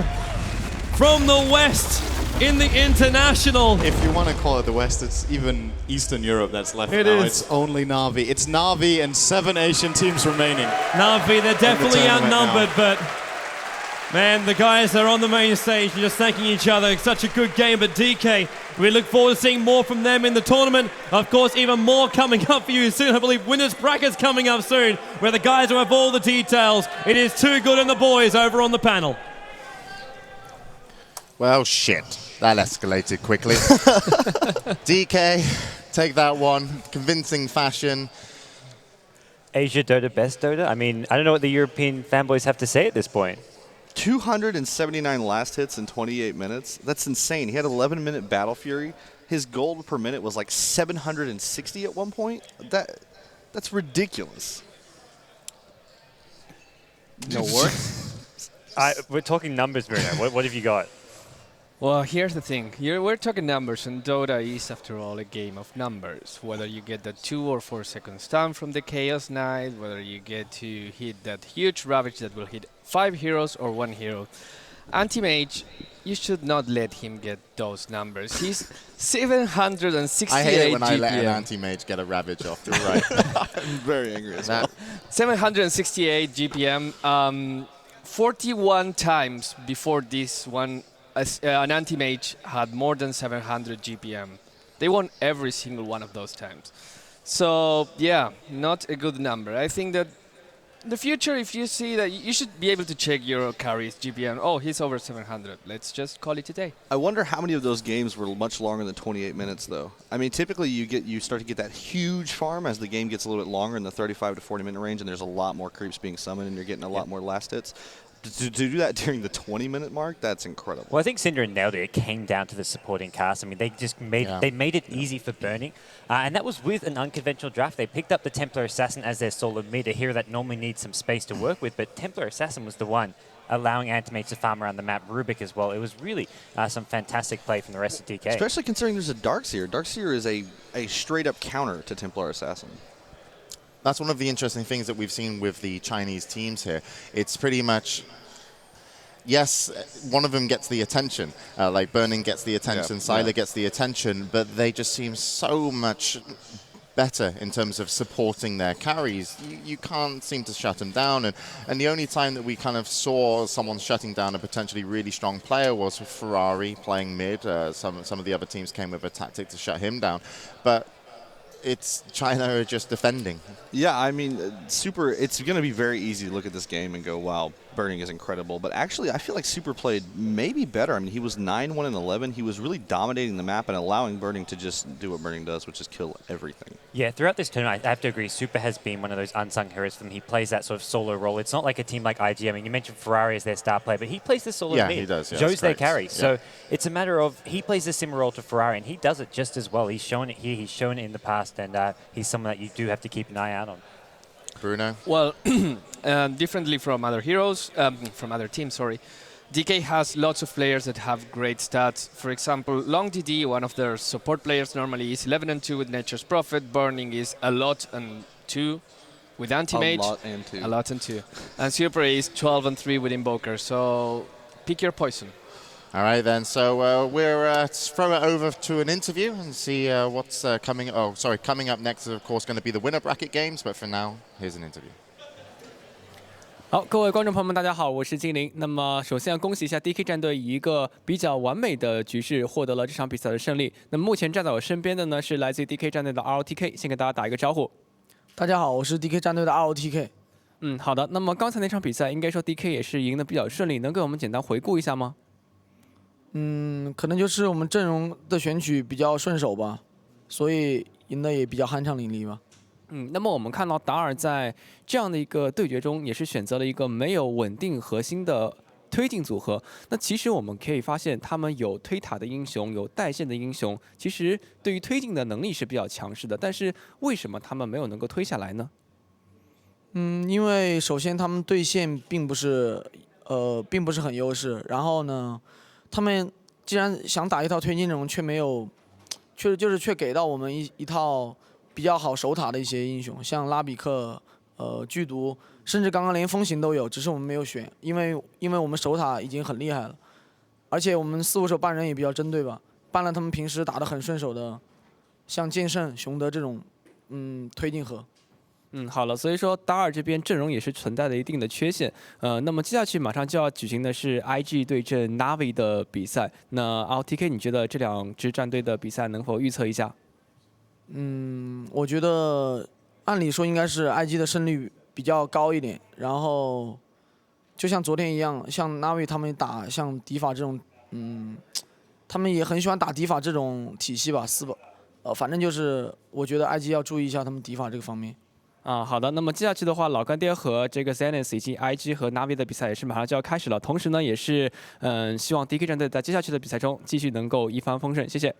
from the West in the International. If you want to call it the West, it's even Eastern Europe that's left It now. is. It's only Na'Vi. It's Na'Vi and 7 Asian teams remaining. Na'Vi, they're definitely tournament outnumbered, now. but man, the guys are on the main stage and just thanking each other. It's such a good game, but DK, we look forward to seeing more from them in the tournament. Of course, even more coming up for you soon. I believe winners brackets coming up soon, where the guys will have all the details. It is Too Good and the boys over on the panel. Well, shit. That escalated quickly. DK, take that one. Convincing fashion. Asia Dota, best Dota? I mean, I don't know what the European fanboys have to say at this point. 279 last hits in 28 minutes. That's insane. He had 11-minute Battle Fury. His gold per minute was like 760 at one point. That's ridiculous. No words? We're talking numbers, Bruno. What have you got? Well, here's the thing. We're talking numbers, and Dota is, after all, a game of numbers. Whether you get the 2 or 4 second stun from the Chaos Knight, whether you get to hit that huge Ravage that will hit 5 heroes or 1 hero. Anti-Mage, you should not let him get those numbers. He's 768 I hate it when GPM. I let an anti-mage get a Ravage off. You're right. I'm very angry as well. 768 GPM. 41 times before this one, an anti-mage had more than 700 GPM. They won every single one of those times. So, yeah, not a good number. I think that in the future, if you see that, you should be able to check your carries GPM. Oh, he's over 700. Let's just call it a day. I wonder how many of those games were much longer than 28 minutes, though. I mean, typically you start to get that huge farm as the game gets a little bit longer in the 35 to 40-minute range, and there's a lot more creeps being summoned, and you're getting a lot more last hits. To do that during the 20-minute mark, that's incredible. Well, I think Syndra nailed it. It came down to the supporting cast. I mean, they just made it easy for Burning, and that was with an unconventional draft. They picked up the Templar Assassin as their solo mid, a hero that normally needs some space to work with, but Templar Assassin was the one allowing Anti-Mage to farm around the map. Rubik as well. It was really some fantastic play from the rest of DK. Especially considering there's a Darkseer. Darkseer is a straight-up counter to Templar Assassin. That's one of the interesting things that we've seen with the Chinese teams here. It's pretty much, yes, one of them gets the attention. Like Burning gets the attention, Sylar gets the attention, but they just seem so much better in terms of supporting their carries. You can't seem to shut them down. And the only time that we kind of saw someone shutting down a potentially really strong player was Ferrari playing mid. Some of the other teams came with a tactic to shut him down. But it's China are just defending. Yeah, I mean, Super, it's going to be very easy to look at this game and go, wow, Burning is incredible. But actually, I feel like Super played maybe better. I mean, he was 9-1-11. He was really dominating the map and allowing Burning to just do what Burning does, which is kill everything. Yeah, throughout this tournament, I have to agree, Super has been one of those unsung heroes for them. He plays that sort of solo role. It's not like a team like IG. I mean, you mentioned Ferrari as their star player, but he plays the solo mid. Yeah, he does. Yeah, Joe's their carry. Yeah. So it's a matter of, he plays a similar role to Ferrari, and he does it just as well. He's shown it here, he's shown it in the past, and he's someone that you do have to keep an eye out on. Bruno? Well, differently from other heroes, from other teams, sorry, DK has lots of players that have great stats. For example, Long DD, one of their support players, normally is 11-2 with Nature's Prophet. Burning is a lot and 2 with Anti-Mage. A lot and 2. A lot and 2. And Super is 12-3 with Invoker. So pick your poison. All right, then. So we're throw it over to an interview and see what's coming. Oh, sorry. Coming up next is, of course, going to be the winner bracket games. But for now, here's an interview. 好，各位观众朋友们，大家好，我是金玲。那么，首先要恭喜一下 DK 战队以一个比较完美的局势获得了这场比赛的胜利。那么目前站在我身边的呢是来自于 DK 战队的 ROTK， 先给大家打一个招呼。大家好，我是 DK 战队的 ROTK。好的。那么刚才那场比赛，应该说 DK 也是赢得比较顺利，能给我们简单回顾一下吗？可能就是我们阵容的选取比较顺手吧，所以赢得也比较酣畅淋漓吧。那么我们看到达尔在这样的一个对决中，也是选择了一个没有稳定核心的推进组合。那其实我们可以发现，他们有推塔的英雄，有带线的英雄，其实对于推进的能力是比较强势的。但是为什么他们没有能够推下来呢？因为首先他们对线并不是很优势，然后呢，他们既然想打一套推进阵容，却没有，却给到我们一套比较好守塔的一些英雄，像拉比克、剧毒，甚至刚刚连风行都有，只是我们没有选，因为我们守塔已经很厉害了，而且我们4、5手半人也比较针对吧，办了他们平时打得很顺手的，像剑圣、熊德这种，推进盒。好了，所以说达尔这边阵容也是存在的一定的缺陷。那么接下去马上就要举行的是 IG 对阵 Navi 的比赛。那 ROTK 你觉得这2支战队的比赛能否预测一下？我觉得按理说应该是 IG 的胜率比较高一点，然后就像昨天一样，像 Navi 他们打像迪法这种，他们也很喜欢打迪法这种体系吧，反正就是我觉得 IG 要注意一下他们迪法这个方面。好的。那么接下去的话，老干爹和这个 Zenith 以及 IG 和 Navi 的比赛也是马上就要开始了。同时呢，也是希望 DK 战队在接下去的比赛中继续能够一帆风顺。谢谢。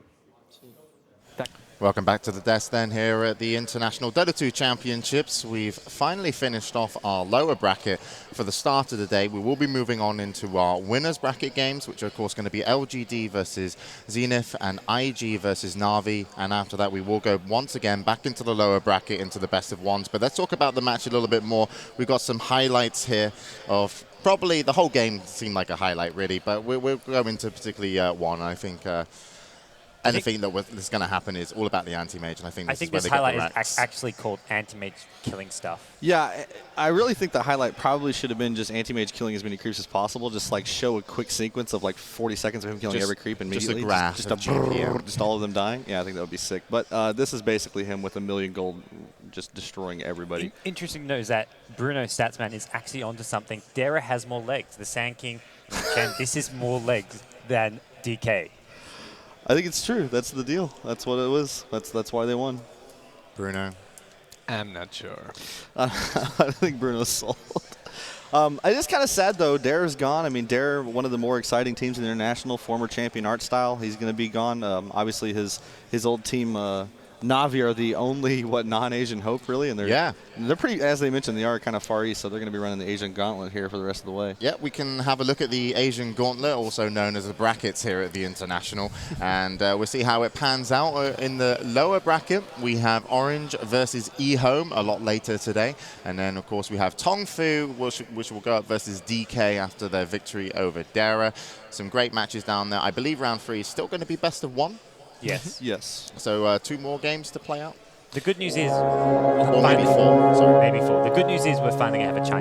Welcome back to the desk then here at the International Dota 2 Championships. We've finally finished off our lower bracket for the start of the day. We will be moving on into our winners bracket games, which are of course going to be LGD versus Zenith and IG versus Na'Vi. And after that, we will go once again back into the lower bracket, into the best of ones. But let's talk about the match a little bit more. We've got some highlights here of probably the whole game seemed like a highlight really, but we'll go into particularly one. I think anything that's going to happen is all about the anti-mage, and I think this highlight is actually called anti-mage killing stuff. Yeah, I really think the highlight probably should have been just anti-mage killing as many creeps as possible. Just like show a quick sequence of like 40 seconds of him killing every creep immediately. Just all of them dying. Yeah, I think that would be sick. But this is basically him with 1,000,000 gold, just destroying everybody. Interesting to note is that Bruno Statsman is actually onto something. Dara has more legs. The Sand King, and this is more legs than DK. I think it's true. That's the deal. That's what it was. That's why they won. Bruno? I'm not sure. I think Bruno's sold. It is kind of sad, though. Dara's gone. I mean, Dara, one of the more exciting teams in the International, former champion Artstyle. He's going to be gone. Obviously, his old team, Na'Vi, are the only, non-Asian hope, really. And they're pretty, as they mentioned, they are kind of far east, so they're going to be running the Asian Gauntlet here for the rest of the way. Yeah, we can have a look at the Asian Gauntlet, also known as the brackets here at the International. And we'll see how it pans out. In the lower bracket, we have Orange versus eHome a lot later today. And then, of course, we have Tongfu, which will go up versus DK after their victory over Dara. Some great matches down there. I believe round 3 is still going to be best of 1. Yes. Yes. So 2 more games to play out? The good news is... Or maybe 4. Sorry. Maybe 4. The good news is we're finally going to have a Chinese